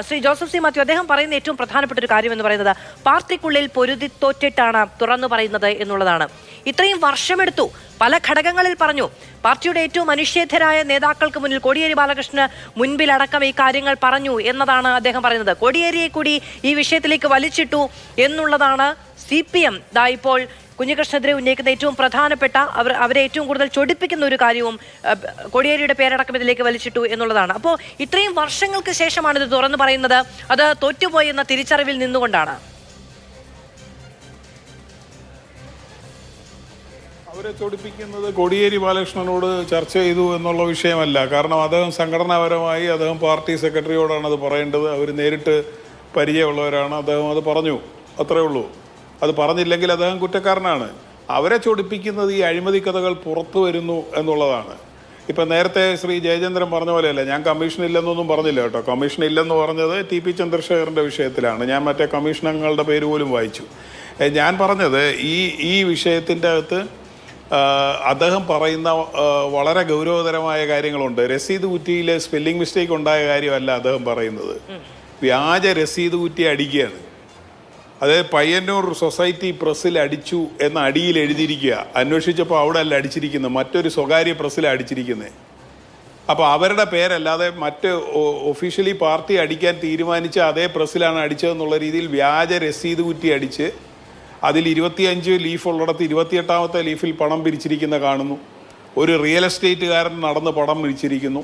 Shri Joseph C Mathew അദ്ദേഹം പറയുന്ന ഏറ്റവും പ്രധാനപ്പെട്ട ഒരു കാര്യം എന്ന് പറയുന്നത് പാർട്ടിക്കുള്ളിൽ പൊരുതി തോറ്റിട്ടാണ് തുറന്നു പറയുന്നത് എന്നുള്ളതാണ്. ഇത്രയും വർഷമെടുത്തു, പല ഘടകങ്ങളിൽ പറഞ്ഞു. പാർട്ടിയുടെ ഏറ്റവും മനുഷ്യേതരായ നേതാക്കൾക്ക് മുന്നിൽ കോടിയേരി ബാലകൃഷ്ണന് മുൻപിലടക്കം ഈ കാര്യങ്ങൾ പറഞ്ഞു എന്നതാണ് അദ്ദേഹം പറയുന്നത്. കോടിയേരിയെ കൂടി ഈ വിഷയത്തിലേക്ക് വലിച്ചിട്ടു എന്നുള്ളതാണ് CPM ഇപ്പോൾ കുഞ്ഞികൃഷ്ണനെതിരെ ഉന്നയിക്കുന്ന ഏറ്റവും പ്രധാനപ്പെട്ട അവരെ ഏറ്റവും കൂടുതൽ ചൊടിപ്പിക്കുന്ന ഒരു കാര്യവും കോടിയേരിയുടെ പേരടക്കം ഇതിലേക്ക് വലിച്ചിട്ടു എന്നുള്ളതാണ്. അപ്പോൾ ഇത്രയും വർഷങ്ങൾക്ക് ശേഷമാണ് ഇത് തുറന്നു പറയുന്നത്. അത് തോറ്റുപോയി എന്ന തിരിച്ചറിവിൽ നിന്നുകൊണ്ടാണ്. അവരെ ചൊടിപ്പിക്കുന്നത് കോടിയേരി ബാലകൃഷ്ണനോട് ചർച്ച ചെയ്തു എന്നുള്ള വിഷയമല്ല. കാരണം അദ്ദേഹം സംഘടനാപരമായി അദ്ദേഹം പാർട്ടി സെക്രട്ടറിയോടാണ് അത് പറയേണ്ടത്. അവർ നേരിട്ട് പരിചയമുള്ളവരാണ്. അദ്ദേഹം അത് പറഞ്ഞു, അത്രയേ ഉള്ളൂ. അത് പറഞ്ഞില്ലെങ്കിൽ അദ്ദേഹം കുറ്റക്കാരനാണ്. അവരെ ചൊടിപ്പിക്കുന്നത് ഈ അഴിമതി കഥകൾ പുറത്തു വരുന്നു എന്നുള്ളതാണ്. ഇപ്പം നേരത്തെ ശ്രീ ജയചന്ദ്രൻ പറഞ്ഞ പോലെയല്ല, ഞാൻ കമ്മീഷൻ ഇല്ലെന്നൊന്നും പറഞ്ഞില്ല കേട്ടോ. കമ്മീഷൻ ഇല്ലെന്ന് പറഞ്ഞത് TP ചന്ദ്രശേഖരൻ്റെ വിഷയത്തിലാണ്. ഞാൻ മറ്റേ കമ്മീഷൻ അംഗങ്ങളുടെ പേര് പോലും വായിച്ചു. ഞാൻ പറഞ്ഞത് ഈ വിഷയത്തിൻ്റെ അകത്ത് അദ്ദേഹം പറയുന്ന വളരെ ഗൗരവതരമായ കാര്യങ്ങളുണ്ട്. രസീത് കുറ്റിയിൽ സ്പെല്ലിംഗ് മിസ്റ്റേക്ക് ഉണ്ടായ കാര്യമല്ല അദ്ദേഹം പറയുന്നത്. വ്യാജ രസീത് കുറ്റി അടിക്കുകയാണ്. അതായത് പയ്യന്നൂർ സൊസൈറ്റി പ്രസ്സിൽ അടിച്ചു എന്ന അടിയിൽ എഴുതിയിരിക്കുക. അന്വേഷിച്ചപ്പോൾ അവിടെ അല്ല അടിച്ചിരിക്കുന്നത്, മറ്റൊരു സ്വകാര്യ പ്രസ്സിലാണ് അടിച്ചിരിക്കുന്നത്. അപ്പോൾ അവരുടെ പേരല്ലാതെ മറ്റ് ഒഫീഷ്യലി പാർട്ടി അടിക്കാൻ തീരുമാനിച്ച അതേ പ്രസ്സിലാണ് അടിച്ചതെന്നുള്ള രീതിയിൽ വ്യാജ രസീത് കുറ്റി അടിച്ച് അതിൽ 25 ലീഫ് ഉള്ളിടത്ത് 28ാമത്തെ ലീഫിൽ പണം പിരിച്ചിരിക്കുന്ന കാണുന്നു. ഒരു റിയൽ എസ്റ്റേറ്റുകാരൻ നടന്ന് പണം പിരിച്ചിരിക്കുന്നു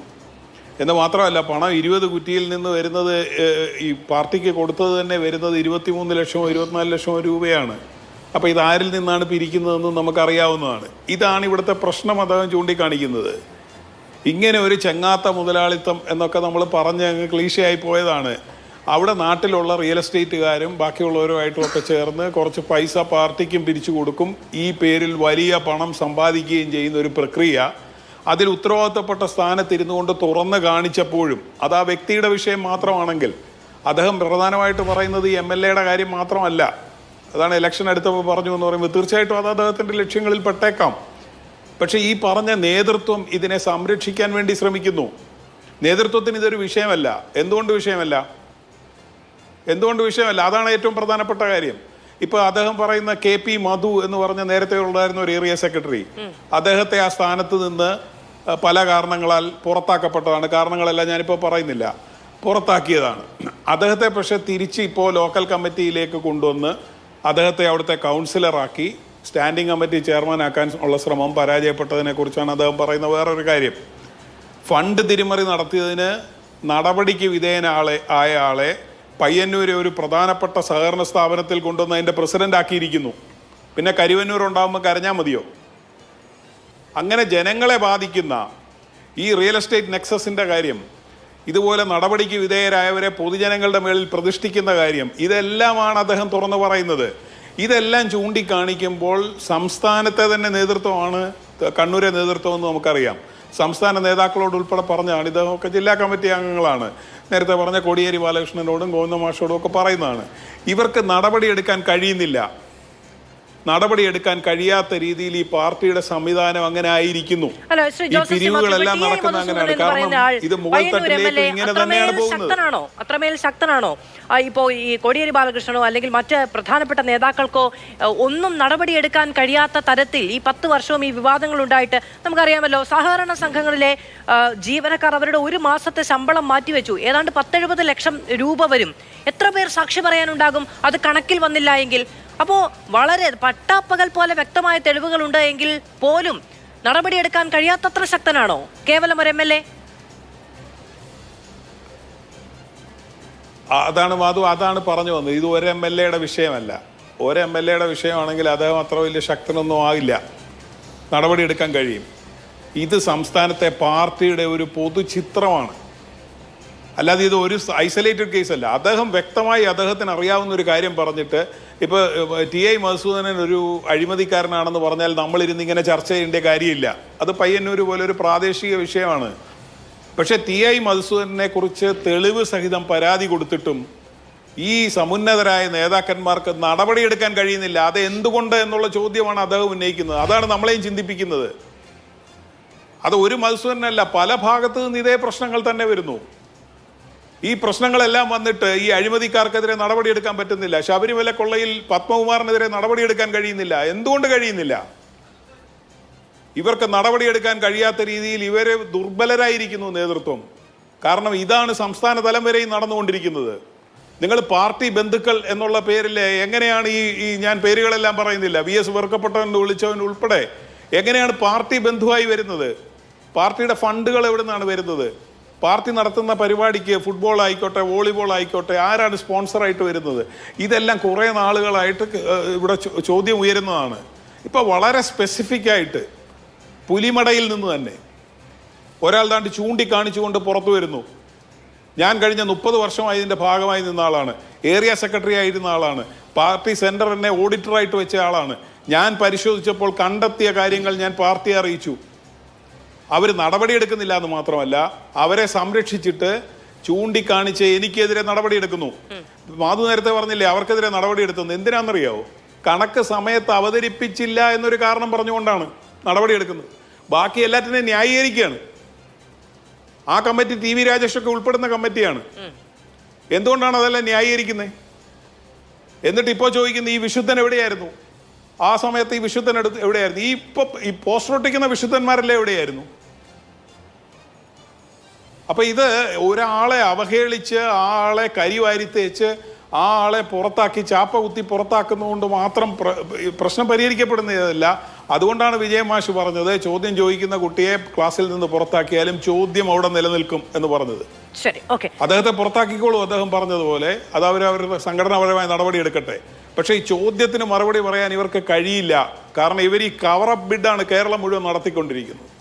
എന്ന് മാത്രമല്ല, പണം 20 കുറ്റിയിൽ നിന്ന് വരുന്നത് ഈ പാർട്ടിക്ക് കൊടുത്തത് തന്നെ വരുന്നത് 23 ലക്ഷമോ 24 ലക്ഷമോ രൂപയാണ്. അപ്പോൾ ഇതാരിൽ നിന്നാണ് പിരിക്കുന്നതെന്ന് നമുക്കറിയാവുന്നതാണ്. ഇതാണ് ഇവിടുത്തെ പ്രശ്നം അദ്ദേഹം ചൂണ്ടിക്കാണിക്കുന്നത്. ഇങ്ങനെ ഒരു ചെങ്ങാത്ത മുതലാളിത്തം എന്നൊക്കെ നമ്മൾ പറഞ്ഞ് അങ്ങ് ക്ലീശയായി പോയതാണ്. അവിടെ നാട്ടിലുള്ള റിയൽ എസ്റ്റേറ്റുകാരും ബാക്കിയുള്ളവരുമായിട്ടുമൊക്കെ ചേർന്ന് കുറച്ച് പൈസ പാർട്ടിക്കും പിരിച്ചു കൊടുക്കും. ഈ പേരിൽ വലിയ പണം സമ്പാദിക്കുകയും ചെയ്യുന്ന ഒരു പ്രക്രിയ അതിൽ ഉത്തരവാദിത്തപ്പെട്ട സ്ഥാനത്തിരുന്നു കൊണ്ട് തുറന്ന് കാണിച്ചപ്പോഴും അത് ആ വ്യക്തിയുടെ വിഷയം മാത്രമാണെങ്കിൽ, അദ്ദേഹം പ്രധാനമായിട്ട് പറയുന്നത് ഈ MLA-യുടെ കാര്യം മാത്രമല്ല. അതാണ് ഇലക്ഷൻ അടുത്തപ്പോൾ പറഞ്ഞു എന്ന് പറയുമ്പോൾ തീർച്ചയായിട്ടും അത് അദ്ദേഹത്തിൻ്റെ ലക്ഷ്യങ്ങളിൽ പെട്ടേക്കാം. പക്ഷേ ഈ പറഞ്ഞ നേതൃത്വം ഇതിനെ സംരക്ഷിക്കാൻ വേണ്ടി ശ്രമിക്കുന്നു. നേതൃത്വത്തിന് ഇതൊരു വിഷയമല്ല. എന്തുകൊണ്ട് വിഷയമല്ല? അതാണ് ഏറ്റവും പ്രധാനപ്പെട്ട കാര്യം. ഇപ്പോൾ അദ്ദേഹം പറയുന്ന KP മധു എന്ന് പറഞ്ഞ നേരത്തെ ഉണ്ടായിരുന്ന ഒരു ഏരിയ സെക്രട്ടറി, അദ്ദേഹത്തെ ആ സ്ഥാനത്ത് നിന്ന് പല കാരണങ്ങളാൽ പുറത്താക്കപ്പെട്ടതാണ്. കാരണങ്ങളെല്ലാം ഞാനിപ്പോൾ പറയുന്നില്ല, പുറത്താക്കിയതാണ്. അദ്ദേഹത്തെ പക്ഷേ തിരിച്ച് ഇപ്പോൾ ലോക്കൽ കമ്മിറ്റിയിലേക്ക് കൊണ്ടുവന്ന് അദ്ദേഹത്തെ അവിടുത്തെ കൗൺസിലറാക്കി സ്റ്റാൻഡിംഗ് കമ്മിറ്റി ചെയർമാനാക്കാൻ ഉള്ള ശ്രമം പരാജയപ്പെട്ടതിനെ കുറിച്ചാണ് അദ്ദേഹം പറയുന്ന വേറൊരു കാര്യം. ഫണ്ട് തിരിമറി നടത്തിയതിന് നടപടിക്ക് ആയ ആളെ പയ്യന്നൂരെ ഒരു പ്രധാനപ്പെട്ട സഹകരണ സ്ഥാപനത്തിൽ കൊണ്ടുവന്ന് അതിൻ്റെ പ്രസിഡന്റ് ആക്കിയിരിക്കുന്നു. പിന്നെ കരുവന്നൂർ ഉണ്ടാകുമ്പോൾ കരഞ്ഞാൽ മതിയോ? അങ്ങനെ ജനങ്ങളെ ബാധിക്കുന്ന ഈ റിയൽ എസ്റ്റേറ്റ് നെക്സസിൻ്റെ കാര്യം, ഇതുപോലെ നടപടിക്ക് വിധേയരായവരെ പൊതുജനങ്ങളുടെ മേളിൽ പ്രതിഷ്ഠിക്കുന്ന കാര്യം, ഇതെല്ലാമാണ് അദ്ദേഹം തുറന്നു പറയുന്നത്. ഇതെല്ലാം ചൂണ്ടിക്കാണിക്കുമ്പോൾ സംസ്ഥാനത്തെ തന്നെ നേതൃത്വമാണ് കണ്ണൂരെ നേതൃത്വം എന്ന് നമുക്കറിയാം. സംസ്ഥാന നേതാക്കളോട് ഉൾപ്പെടെ പറഞ്ഞാണ്. ഇതൊക്കെ ജില്ലാ കമ്മിറ്റി അംഗങ്ങളാണ്. നേരത്തെ പറഞ്ഞ കോടിയേരി ബാലകൃഷ്ണനോടും ഗോവിന്ദ മാഷോടും ഒക്കെ പറയുന്നതാണ്. ഇവർക്ക് നടപടിയെടുക്കാൻ കഴിയുന്നില്ല. നടപടിയെടുക്കാൻ കഴിയാത്ത രീതിയിൽ ഈ പാർട്ടിയുടെ സംവിധാനം അങ്ങനെ ആയിരിക്കുന്നു. ഈ പിരിവുകളെല്ലാം നടക്കുന്ന അങ്ങനെയാണ്. കാരണം ഇത് മുകൾ തട്ടിലേക്ക് ഇങ്ങനെ തന്നെയാണ് പോകുന്നത്. അത്രമേൽ ശക്തനാണോ ഇപ്പോൾ ഈ കോടിയേരി ബാലകൃഷ്ണനോ അല്ലെങ്കിൽ മറ്റ് പ്രധാനപ്പെട്ട നേതാക്കൾക്കോ ഒന്നും നടപടിയെടുക്കാൻ കഴിയാത്ത തരത്തിൽ ഈ 10 വർഷവും ഈ വിവാദങ്ങൾ ഉണ്ടായിട്ട് നമുക്കറിയാമല്ലോ. സഹകരണ സംഘങ്ങളിലെ ജീവനക്കാർ അവരുടെ ഒരു മാസത്തെ ശമ്പളം മാറ്റിവെച്ചു. ഏതാണ്ട് 10-70 ലക്ഷം രൂപ വരും. എത്ര പേർ സാക്ഷി പറയാനുണ്ടാകും അത് കണക്കിൽ വന്നില്ല എങ്കിൽ? അപ്പോൾ വളരെ പട്ടാപ്പകൽ പോലെ വ്യക്തമായ തെളിവുകളുണ്ട് എങ്കിൽ പോലും നടപടിയെടുക്കാൻ കഴിയാത്തത്ര ശക്തനാണോ കേവലം ഒരു MLA? അതാണ് പറഞ്ഞു വന്നത്. ഇത് ഒരു MLA-യുടെ വിഷയമല്ല. ഒരു MLA-യുടെ വിഷയമാണെങ്കിൽ അദ്ദേഹം അത്ര വലിയ ശക്തനൊന്നും ആകില്ല. നടപടിയെടുക്കാൻ കഴിയും. ഇത് സംസ്ഥാനത്തെ പാർട്ടിയുടെ ഒരു പൊതുചിത്രമാണ്. അല്ലാതെ ഇത് ഒരു ഐസൊലേറ്റഡ് കേസല്ല. അദ്ദേഹം വ്യക്തമായി അദ്ദേഹത്തിന് അറിയാവുന്ന ഒരു കാര്യം പറഞ്ഞിട്ട് ഇപ്പോൾ TI മധുസൂദനൻ ഒരു അഴിമതിക്കാരനാണെന്ന് പറഞ്ഞാൽ നമ്മളിരുന്ന് ഇങ്ങനെ ചർച്ച ചെയ്യേണ്ട കാര്യമില്ല. അത് പയ്യന്നൂർ പോലെ ഒരു പ്രാദേശിക വിഷയമാണ്. പക്ഷേ TI മധുസൂദനെ കുറിച്ച് തെളിവ് സഹിതം പരാതി കൊടുത്തിട്ടും ഈ സമുന്നതരായ നേതാക്കന്മാർക്ക് നടപടിയെടുക്കാൻ കഴിയുന്നില്ല. അത് എന്തുകൊണ്ട് എന്നുള്ള ചോദ്യമാണ് അദ്ദേഹം ഉന്നയിക്കുന്നത്. അതാണ് നമ്മളെയും ചിന്തിപ്പിക്കുന്നത്. അത് ഒരു മധുസൂദനല്ല, പല ഭാഗത്തു നിന്ന് ഇതേ പ്രശ്നങ്ങൾ തന്നെ വരുന്നു. ഈ പ്രശ്നങ്ങളെല്ലാം വന്നിട്ട് ഈ അഴിമതിക്കാർക്കെതിരെ നടപടിയെടുക്കാൻ പറ്റുന്നില്ല. ശബരിമല കൊള്ളയിൽ പത്മകുമാറിനെതിരെ നടപടിയെടുക്കാൻ കഴിയുന്നില്ല. എന്തുകൊണ്ട് കഴിയുന്നില്ല? ഇവർക്ക് നടപടിയെടുക്കാൻ കഴിയാത്ത രീതിയിൽ ഇവരെ ദുർബലരായിരിക്കുന്നു നേതൃത്വം. കാരണം ഇതാണ് സംസ്ഥാന തലം വരെയും നടന്നുകൊണ്ടിരിക്കുന്നത്. നിങ്ങൾ പാർട്ടി ബന്ധുക്കൾ എന്നുള്ള പേരിൽ എങ്ങനെയാണ് ഈ ഞാൻ പേരുകളെല്ലാം പറയുന്നില്ല, VS വെറുക്കപ്പെട്ടവൻ വിളിച്ചവൻ ഉൾപ്പെടെ എങ്ങനെയാണ് പാർട്ടി ബന്ധുവായി വരുന്നത്? പാർട്ടിയുടെ ഫണ്ടുകൾ എവിടെ നിന്നാണ് വരുന്നത്? പാർട്ടി നടത്തുന്ന പരിപാടിക്ക് ഫുട്ബോൾ ആയിക്കോട്ടെ, വോളിബോൾ ആയിക്കോട്ടെ, ആരാണ് സ്പോൺസറായിട്ട് വരുന്നത്? ഇതെല്ലാം കുറേ നാളുകളായിട്ട് ഇവിടെ ചോദ്യം ഉയരുന്നതാണ്. ഇപ്പോൾ വളരെ സ്പെസിഫിക് ആയിട്ട് പുലിമടയിൽ നിന്ന് തന്നെ ഒരാൾ താണ്ടി ചൂണ്ടിക്കാണിച്ചുകൊണ്ട് പുറത്തു വരുന്നു. ഞാൻ കഴിഞ്ഞ 30 വർഷമായി ഇതിൻ്റെ ഭാഗമായി നിന്ന ആളാണ്, ഏരിയ സെക്രട്ടറി ആയിരുന്ന ആളാണ്, പാർട്ടി സെൻറ്റർ എന്നെ ഓഡിറ്ററായിട്ട് വെച്ച ആളാണ്. ഞാൻ പരിശോധിച്ചപ്പോൾ കണ്ടെത്തിയ കാര്യങ്ങൾ ഞാൻ പാർട്ടിയെ അറിയിച്ചു. അവർ നടപടിയെടുക്കുന്നില്ല എന്ന് മാത്രമല്ല, അവരെ സംരക്ഷിച്ചിട്ട് ചൂണ്ടിക്കാണിച്ച് എനിക്കെതിരെ നടപടിയെടുക്കുന്നു. മാധു നേരത്തെ പറഞ്ഞില്ലേ അവർക്കെതിരെ നടപടിയെടുക്കുന്നത് എന്തിനാണെന്നറിയാവോ? കണക്ക് സമയത്ത് അവതരിപ്പിച്ചില്ല എന്നൊരു കാരണം പറഞ്ഞുകൊണ്ടാണ് നടപടിയെടുക്കുന്നത്. ബാക്കി എല്ലാറ്റിനെയും ന്യായീകരിക്കുകയാണ്. ആ കമ്മിറ്റി TV രാജേഷൊക്കെ ഉൾപ്പെടുന്ന കമ്മിറ്റിയാണ്. എന്തുകൊണ്ടാണ് അതെല്ലാം ന്യായീകരിക്കുന്നത്? എന്നിട്ട് ഇപ്പോൾ ചോദിക്കുന്നത് ഈ വിശുദ്ധൻ എവിടെയായിരുന്നു? ആ സമയത്ത് ഈ വിശുദ്ധൻ എവിടെയായിരുന്നു? ഈ പോസ്റ്റർ ഒട്ടിക്കുന്ന വിശുദ്ധന്മാരെല്ലാം എവിടെയായിരുന്നു? അപ്പൊ ഇത് ഒരാളെ അവഹേളിച്ച് ആ ആളെ കരിവാരിത്തേച്ച് ആ ആളെ പുറത്താക്കി ചാപ്പ കുത്തി പുറത്താക്കുന്നതുകൊണ്ട് മാത്രം പ്രശ്നം പരിഹരിക്കപ്പെടുന്നതല്ല. അതുകൊണ്ടാണ് വിജയമാഷ് പറഞ്ഞത് ചോദ്യം ചോദിക്കുന്ന കുട്ടിയെ ക്ലാസ്സിൽ നിന്ന് പുറത്താക്കിയാലും ചോദ്യം അവിടെ നിലനിൽക്കും എന്ന് പറഞ്ഞത്. ശരി, ഓക്കെ, അദ്ദേഹത്തെ പുറത്താക്കിക്കോളൂ അദ്ദേഹം പറഞ്ഞതുപോലെ, അത് അവരവരുടെ സംഘടനാപരമായ നടപടി എടുക്കട്ടെ. പക്ഷേ ഈ ചോദ്യത്തിന് മറുപടി പറയാൻ ഇവർക്ക് കഴിയില്ല. കാരണം ഇവർ ഈ കവറപ്പ് ബിഡാണ് കേരളം മുഴുവൻ നടത്തിക്കൊണ്ടിരിക്കുന്നത്.